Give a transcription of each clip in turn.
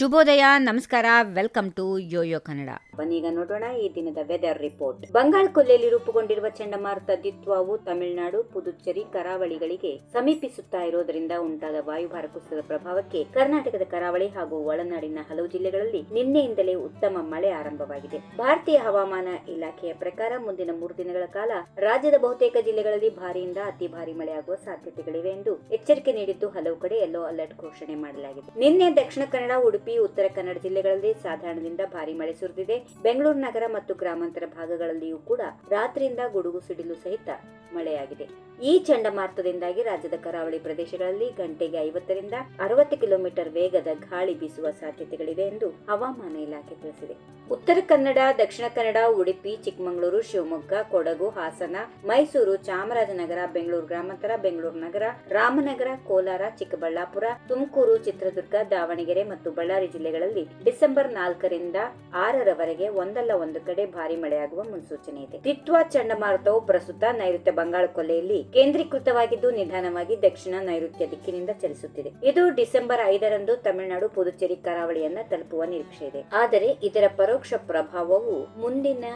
ಶುಭೋದಯ, ನಮಸ್ಕಾರ, welcome to Yoyo Kannada. ಬನ್ನೀಗ ನೋಡೋಣ ಈ ದಿನದ ವೆದರ್ ರಿಪೋರ್ಟ್. ಬಂಗಾಳ ಕೊಲ್ಲಿಯಲ್ಲಿ ರೂಪುಗೊಂಡಿರುವ ಚಂಡಮಾರುತ ದಿತ್ವಾವು ತಮಿಳುನಾಡು, ಪುದುಚೇರಿ ಕರಾವಳಿಗಳಿಗೆ ಸಮೀಪಿಸುತ್ತಾ ಇರೋದರಿಂದ ಉಂಟಾದ ವಾಯುಭಾರ ಕುಸಿತದ ಪ್ರಭಾವಕ್ಕೆ ಕರ್ನಾಟಕದ ಕರಾವಳಿ ಹಾಗೂ ಒಳನಾಡಿನ ಹಲವು ಜಿಲ್ಲೆಗಳಲ್ಲಿ ನಿನ್ನೆಯಿಂದಲೇ ಉತ್ತಮ ಮಳೆ ಆರಂಭವಾಗಿದೆ. ಭಾರತೀಯ ಹವಾಮಾನ ಇಲಾಖೆಯ ಪ್ರಕಾರ ಮುಂದಿನ 3 ದಿನಗಳ ಕಾಲ ರಾಜ್ಯದ ಬಹುತೇಕ ಜಿಲ್ಲೆಗಳಲ್ಲಿ ಭಾರಿಯಿಂದ ಅತಿ ಭಾರಿ ಮಳೆಯಾಗುವ ಸಾಧ್ಯತೆಗಳಿವೆ ಎಂದು ಎಚ್ಚರಿಕೆ ನೀಡಿದ್ದು ಹಲವು ಕಡೆ ಯೆಲ್ಲೋ ಅಲರ್ಟ್ ಘೋಷಣೆ ಮಾಡಲಾಗಿದೆ. ನಿನ್ನೆ ದಕ್ಷಿಣ ಕನ್ನಡ, ಉಡುಪಿ, ಉತ್ತರ ಕನ್ನಡ ಜಿಲ್ಲೆಗಳಲ್ಲಿ ಸಾಧಾರಣದಿಂದ ಭಾರಿ ಮಳೆ ಸುರಿದಿದೆ. ಬೆಂಗಳೂರು ನಗರ ಮತ್ತು ಗ್ರಾಮಾಂತರ ಭಾಗಗಳಲ್ಲಿಯೂ ಕೂಡ ರಾತ್ರಿಯಿಂದ ಗುಡುಗು ಸಿಡಿಲು ಸಹಿತ ಮಳೆಯಾಗಿದೆ. ಈ ಚಂಡಮಾರುತದಿಂದಾಗಿ ರಾಜ್ಯದ ಕರಾವಳಿ ಪ್ರದೇಶಗಳಲ್ಲಿ ಗಂಟೆಗೆ 50 ರಿಂದ 60 ಕಿಲೋಮೀಟರ್ ವೇಗದ ಗಾಳಿ ಬೀಸುವ ಸಾಧ್ಯತೆಗಳಿವೆ ಎಂದು ಹವಾಮಾನ ಇಲಾಖೆ ತಿಳಿಸಿದೆ. ಉತ್ತರ ಕನ್ನಡ, ದಕ್ಷಿಣ ಕನ್ನಡ, ಉಡುಪಿ, ಚಿಕ್ಕಮಗಳೂರು, ಶಿವಮೊಗ್ಗ, ಕೊಡಗು, ಹಾಸನ, ಮೈಸೂರು, ಚಾಮರಾಜನಗರ, ಬೆಂಗಳೂರು ಗ್ರಾಮಾಂತರ, ಬೆಂಗಳೂರು ನಗರ, ರಾಮನಗರ, ಕೋಲಾರ, ಚಿಕ್ಕಬಳ್ಳಾಪುರ, ತುಮಕೂರು, ಚಿತ್ರದುರ್ಗ, ದಾವಣಗೆರೆ ಮತ್ತು ಬಳ್ಳಾರಿ ಜಿಲ್ಲೆಗಳಲ್ಲಿ ಡಿಸೆಂಬರ್ 4 ರಿಂದ 6 ರವರೆಗೆ ಒಂದಲ್ಲ ಒಂದು ಕಡೆ ಭಾರಿ ಮಳೆಯಾಗುವ ಮುನ್ಸೂಚನೆ ಇದೆ. ತಿತ್ವಾ ಚಂಡಮಾರುತವು ಪ್ರಸ್ತುತ ನೈಋತ್ಯ ಬಂಗಾಳ ಕೊಲ್ಲಿಯಲ್ಲಿ ಕೇಂದ್ರೀಕೃತವಾಗಿದ್ದು ನಿಧಾನವಾಗಿ ದಕ್ಷಿಣ ನೈಋತ್ಯ ದಿಕ್ಕಿನಿಂದ ಚಲಿಸುತ್ತಿದೆ. ಇದು ಡಿಸೆಂಬರ್ 5 ರಂದು ತಮಿಳುನಾಡು, ಪುದುಚೇರಿ ಕರಾವಳಿಯನ್ನ ತಲುಪುವ ನಿರೀಕ್ಷೆ ಇದೆ. ಆದರೆ ಇದರ ಪರೋಕ್ಷ ಪ್ರಭಾವವು ಮುಂದಿನ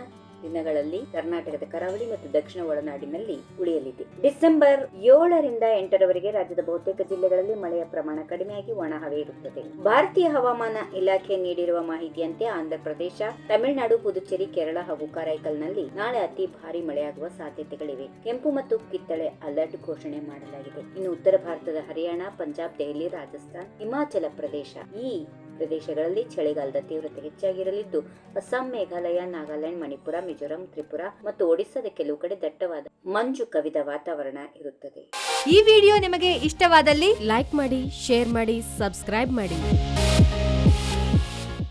ದಿನಗಳಲ್ಲಿ ಕರ್ನಾಟಕದ ಕರಾವಳಿ ಮತ್ತು ದಕ್ಷಿಣ ಒಳನಾಡಿನಲ್ಲಿ ಉಳಿಯಲಿದೆ. ಡಿಸೆಂಬರ್ 7 ರಿಂದ 8 ರವರೆಗೆ ರಾಜ್ಯದ ಬಹುತೇಕ ಜಿಲ್ಲೆಗಳಲ್ಲಿ ಮಳೆಯ ಪ್ರಮಾಣ ಕಡಿಮೆಯಾಗಿ ಒಣ ಹವೆ ಇರುತ್ತದೆ. ಭಾರತೀಯ ಹವಾಮಾನ ಇಲಾಖೆ ನೀಡಿರುವ ಮಾಹಿತಿಯಂತೆ ಆಂಧ್ರ ಪ್ರದೇಶ, ತಮಿಳುನಾಡು, ಪುದುಚೇರಿ, ಕೇರಳ ಹಾಗೂ ಕರೈಕಲ್ನಲ್ಲಿ ನಾಳೆ ಅತಿ ಭಾರಿ ಮಳೆಯಾಗುವ ಸಾಧ್ಯತೆಗಳಿವೆ. ಕೆಂಪು ಮತ್ತು ಕಿತ್ತಳೆ ಅಲರ್ಟ್ ಘೋಷಣೆ ಮಾಡಲಾಗಿದೆ. ಇನ್ನು ಉತ್ತರ ಭಾರತದ ಹರಿಯಾಣ, ಪಂಜಾಬ್, ದೆಹಲಿ, ರಾಜಸ್ಥಾನ್, ಹಿಮಾಚಲ ಪ್ರದೇಶ ಈ ಪ್ರದೇಶಗಳಲ್ಲಿ ಚಳಿಗಾಲದ ತೀವ್ರತೆ ಹೆಚ್ಚಾಗಿರಲಿದ್ದು ಅಸ್ಸಾಂ, ಮೇಘಾಲಯ, ನಾಗಾಲ್ಯಾಂಡ್, ಮಣಿಪುರ, ಮಿಜೋರಾಂ, ತ್ರಿಪುರ ಮತ್ತು ಒಡಿಸ್ಸಾದ ಕೆಲವು ಕಡೆ ದಟ್ಟವಾದ ಮಂಜು ಕವಿದ ವಾತಾವರಣ ಇರುತ್ತದೆ. ಈ ವಿಡಿಯೋ ನಿಮಗೆ ಇಷ್ಟವಾದಲ್ಲಿ ಲೈಕ್ ಮಾಡಿ, ಶೇರ್ ಮಾಡಿ, ಸಬ್ಸ್ಕ್ರೈಬ್ ಮಾಡಿ.